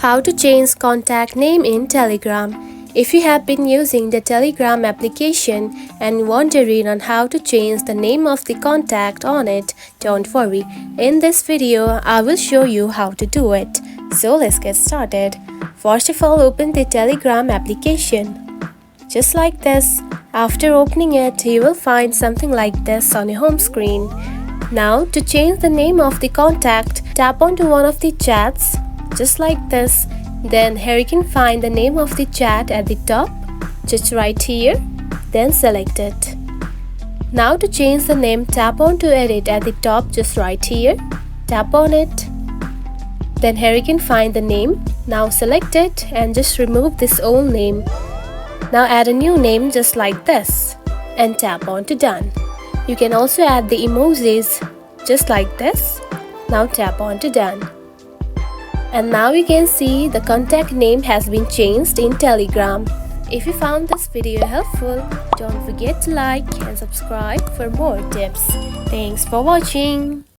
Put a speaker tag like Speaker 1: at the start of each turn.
Speaker 1: How to change contact name in Telegram. If you have been using the Telegram application and wondering on how to change the name of the contact on it, don't worry. In this video, I will show you how to do it. So let's get started. First of all, open the Telegram application. Just like this. After opening it, you will find something like this on your home screen. Now, to change the name of the contact, tap onto one of the chats. Just like this. Then here you can find the name of the chat at the top. Just right here. Then select it. Now to change the name, tap on to edit at the top, just right here. Tap on it. Then here you can find the name. Now select it and just remove this old name. Now add a new name just like this. And tap on to done. You can also add the emojis just like this. Now tap on to done. And now you can see the contact name has been changed in Telegram. If you found this video helpful, don't forget to like and subscribe for more tips. Thanks for watching.